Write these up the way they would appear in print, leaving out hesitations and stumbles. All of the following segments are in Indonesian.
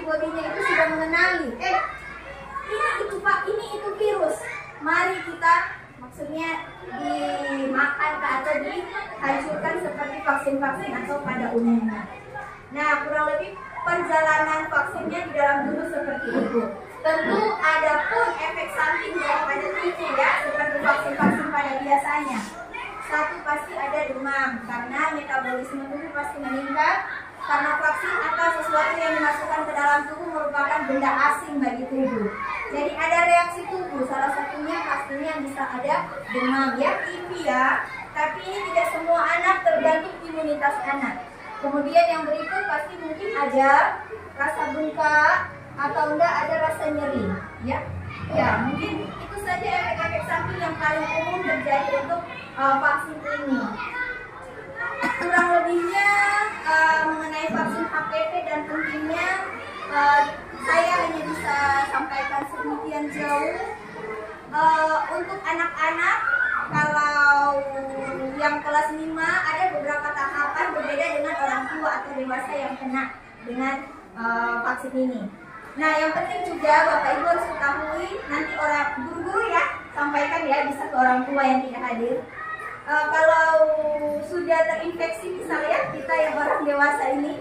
antibodinya itu sudah mengenali, ini itu Pak, ini itu virus. Mari kita, maksudnya dimakan atau dihancurkan seperti vaksin-vaksin atau pada umumnya. Nah, kurang lebih perjalanan vaksinnya di dalam tubuh seperti itu. Tentu ada pun efek samping daripada itu ya, seperti vaksin-vaksin pada biasanya. Satu, pasti ada demam, karena metabolisme tubuh pasti meningkat. Karena vaksin atau sesuatu yang dimasukkan ke dalam tubuh merupakan benda asing bagi tubuh. Jadi ada reaksi tubuh, salah satunya pastinya bisa ada demam ya, TB ya. Tapi ini tidak semua anak, tergantung imunitas anak. Kemudian yang berikut pasti mungkin ada rasa bengkak atau enggak ada rasa nyeri ya. Ya, mungkin itu saja efek-efek samping yang paling umum terjadi untuk vaksin ini. Kurang lebihnya mengenai vaksin HPV dan pentingnya saya hanya bisa sampaikan sedemikian jauh. Untuk anak-anak, kalau yang kelas 5 ada beberapa tahapan berbeda dengan orang tua atau dewasa yang kena dengan vaksin ini. Nah, yang penting juga Bapak Ibu harus ketahui, nanti orang guru-guru ya sampaikan ya, bisa ke orang tua yang tidak hadir. Kalau sudah terinfeksi misalnya, kita yang orang dewasa ini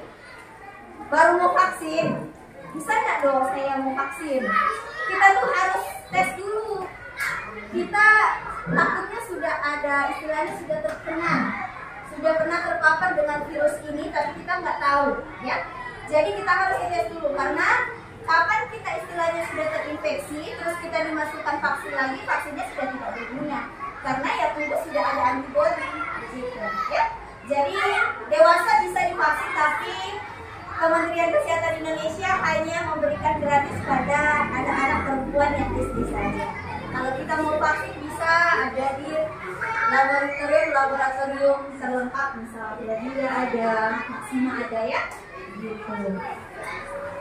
baru mau vaksin, bisa nggak dong saya mau vaksin? Kita tuh harus tes dulu. Kita takutnya sudah ada, istilahnya sudah terkena, sudah pernah terpapar dengan virus ini, tapi kita nggak tahu ya. Jadi kita harus tes dulu, karena kapan kita istilahnya sudah terinfeksi, terus kita dimasukkan vaksin lagi, vaksinnya sudah tidak berguna. Karena ya tubuh sudah ada antibodi gitu ya. Jadi dewasa bisa divaksin, tapi Kementerian Kesehatan Indonesia hanya memberikan gratis pada anak-anak perempuan yang SD saja. Kalau kita mau vaksin bisa ada di laboratorium terlengkap, misalnya Bila ada, Maksima ada ya gitu.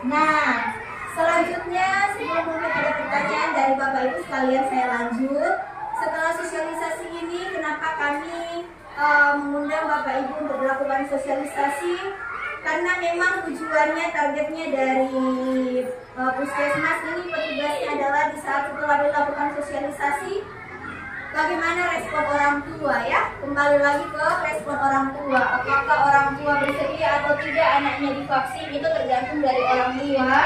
Nah, selanjutnya sebelum mungkin ada pertanyaan dari Bapak Ibu sekalian, saya lanjut. Setelah sosialisasi ini, kenapa kami mengundang Bapak Ibu untuk melakukan sosialisasi? Karena memang tujuannya, targetnya dari Puskesmas ini, petugasnya adalah di saat setelah dilakukan sosialisasi, bagaimana respon orang tua ya? Kembali lagi ke respon orang tua. Apakah orang tua bersedia atau tidak anaknya divaksin, itu tergantung dari orang tua.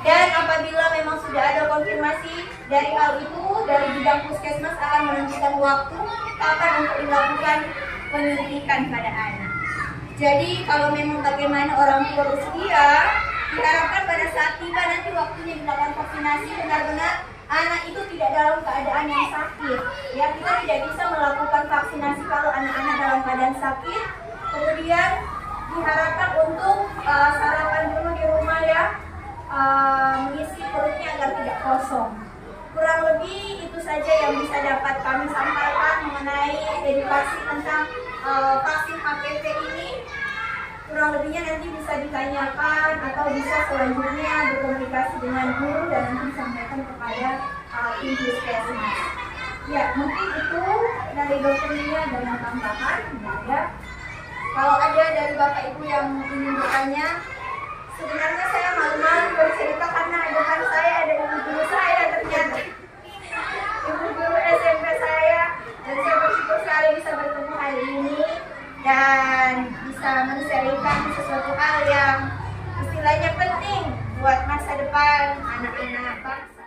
Dan apabila memang sudah ada konfirmasi dari hal itu, dari bidang Puskesmas akan menentukan waktu kapan untuk dilakukan penyuntikan pada anak. Jadi kalau memang bagaimana orang tua bersedia, diharapkan pada saat tiba nanti waktunya dilakukan vaksinasi, benar-benar anak itu tidak dalam keadaan yang sakit. Ya, kita tidak bisa melakukan vaksinasi kalau anak-anak dalam keadaan sakit. Kemudian diharapkan untuk sarapan dulu di rumah ya, mengisi perutnya agar tidak kosong. Kurang lebih itu saja yang bisa dapat kami sampaikan mengenai edukasi tentang vaksin HPV ini. Kurang lebihnya nanti bisa ditanyakan atau bisa selanjutnya berkomunikasi dengan guru dan nanti disampaikan kepada tim Puskesmas. Ya, mungkin itu dari dokter ini ada yang tambahan. Ya. Kalau ada dari Bapak Ibu yang ingin bertanya, sebenarnya saya malu-malu bercerita karena depan saya ada ibu guru saya ternyata, ibu guru SMP saya, dan saya bersyukur sekali bisa bertemu hari ini dan bisa men-sharingkan sesuatu hal yang istilahnya penting buat masa depan anak-anak bangsa.